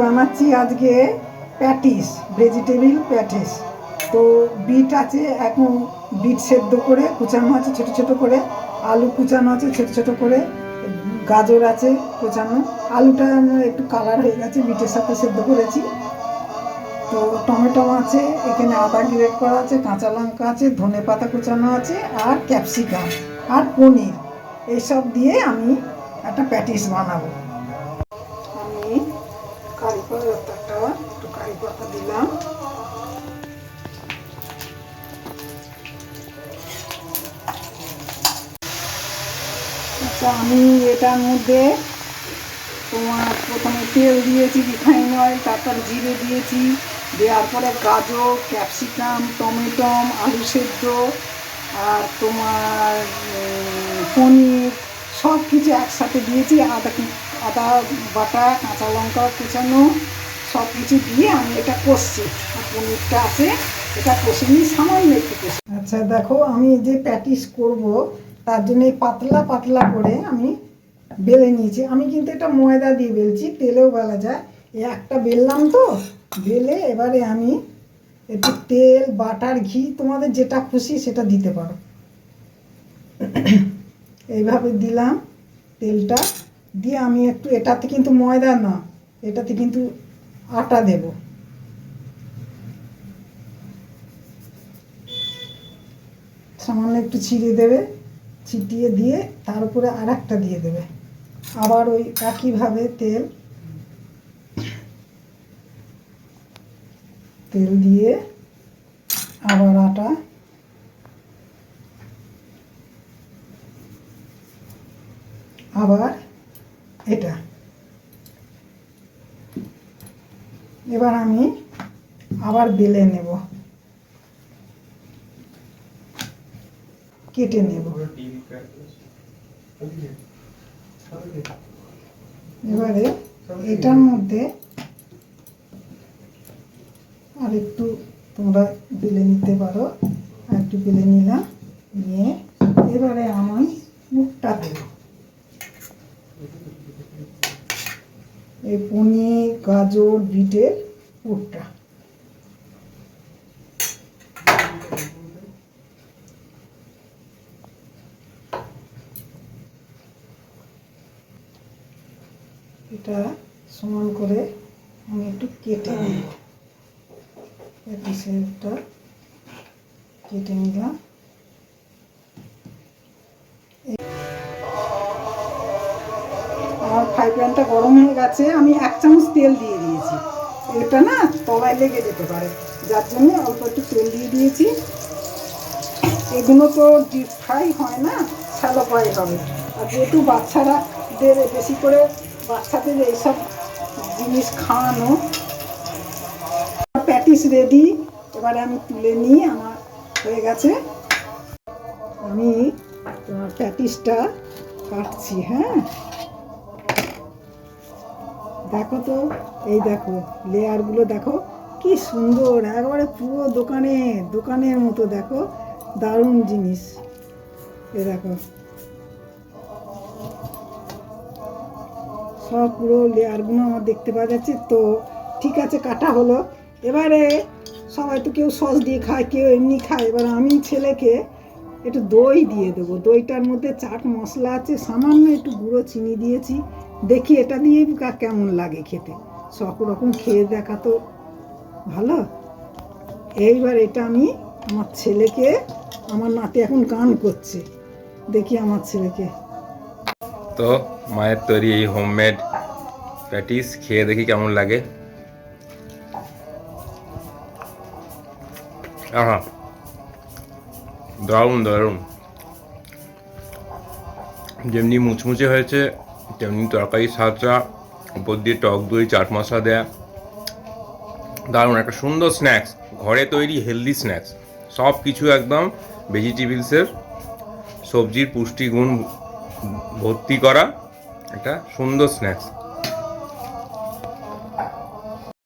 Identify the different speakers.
Speaker 1: বানাচ্ছি আজকে patties, vegetable patties. তো বিট আছে, এখন বিট সেদ্ধ করে কুচানো আছে ছোটো ছোটো করে, আলু কুচানো আছে ছোটো ছোটো করে, গাজর আছে কুচানো, আলুটা একটু কালার হয়ে গেছে বিটের সাথে সেদ্ধ করেছি। তো টমেটো আছে, এখানে আদা গ্রেট করা আছে, কাঁচা লঙ্কা আছে, ধনে পাতা কুচানো আছে, আর ক্যাপসিকাম আর পনির, এইসব দিয়ে আমি একটা প্যাটিস বানাবো। আমি কারি পাতাটা একটু কারি পাতা দিলাম, আচ্ছা আমি এটার মধ্যে তোমার প্রথমে তেল দিয়েছি রিফাইন অয়েল, তারপর জিরে দিয়েছি, দেওয়ার পরে গাজর, ক্যাপসিকাম, টমেটো, আলু সেদ্ধ আর তোমার পনির সব কিছু একসাথে দিয়েছি, আদা বাটা, কাঁচা লঙ্কা কুচানো সব কিছু দিয়ে আমি এটা কষছি। আর পনিরটা আছে, এটা কষে নিই, সামান্য একটু কষে। আচ্ছা দেখো, আমি যে প্যাটিস করব তার জন্য পাতলা পাতলা করে আমি বেলে নিয়েছি। আমি কিন্তু এটা ময়দা দিয়ে বেলছি, তেলেও বেলা যায়। একটা বেললাম তো, বেলে এবারে আমি একটু তেল, বাটার, ঘি তোমাদের যেটা খুশি সেটা দিতে পারো। এইভাবে দিলাম তেলটা দিয়ে, আমি একটু, এটাতে কিন্তু ময়দা না, এটাতে কিন্তু আটা দেব। সামান্য একটু ছিটিয়ে দেবে, ছিটিয়ে দিয়ে তার উপরে আর একটা দিয়ে দেবে, আবার ওই একইভাবে তেল দিয়ে আবার আটা, আবার এটা। এবার আমি আবার বেলে নেব, কেটে নেব। এবারে এটার মধ্যে আর একটু তোমরা বেলে নিতে পারো, আর একটু বেলে নিলাম, নিয়ে এবারে আমি মুখটা দেব। এই পনির, গাজর, বিটের পুরটা। এটা সমান করে আমি একটু কেটে নিই, প্যাটিসেরটা কেটে নিলাম। আমার ফ্রাই প্যানটা গরম হয়ে গেছে, আমি 1 চামচ তেল দিয়ে দিয়েছি। এটা না তলায় লেগে যেতে পারে, যার জন্য অল্প একটু তেল দিয়ে দিয়েছি। এগুলো তো ডিপ ফ্রাই হয় না, শ্যালো ফ্রাই হবে। আর যেহেতু বাচ্চারাদের বেশি করে, বাচ্চাদের এইসব জিনিস খাওয়ানো। প্যাটিস রেডি, এবারে আমি তুলে নিই, আমার হয়ে গেছে। আমি তোমার প্যাটিসটা কাটছি। হ্যাঁ দেখো তো, এই দেখো লেয়ারগুলো দেখো কি সুন্দর, একবারে পুরো দোকানের মতো, দেখো দারুণ জিনিস। এ দেখো সব পুরো লেয়ারগুলো আমার দেখতে পাওয়া যাচ্ছে। তো ঠিক আছে, কাটা হলো। এবারে সবাই তো কেউ সস দিয়ে খায়, কেউ এমনি খায়। এবার আমি ছেলেকে একটু দই দিয়ে দেবো। দইটার মধ্যে চাট মশলা আছে, সামান্য একটু গুঁড়ো চিনি দিয়েছি। দেখি এটা দিয়ে কেমন লাগে খেতে, সব রকম খেয়ে দেখা তো ভালো। এইবার এটা আমি আমার ছেলেকে, আমার নাতি এখন গান করছে, দেখি আমার ছেলেকে।
Speaker 2: তো মায়ের তৈরি এই হোমমেড প্যাটিস খেয়ে দেখি কেমন লাগে। আহা, দারুণ দারুণ, যেমনি মুচমুচে হয়েছে তেমনি তরকারি স্বাদটা, উপর দিয়ে টক দই, চাট মশলা দেয়া, দারুণ একটা সুন্দর স্ন্যাক্স, ঘরে তৈরি হেলদি স্ন্যাক্স। সব কিছু একদম ভেজিটেবলসের, সবজির পুষ্টিগুণ ভর্তি করা একটা সুন্দর স্ন্যাক্স।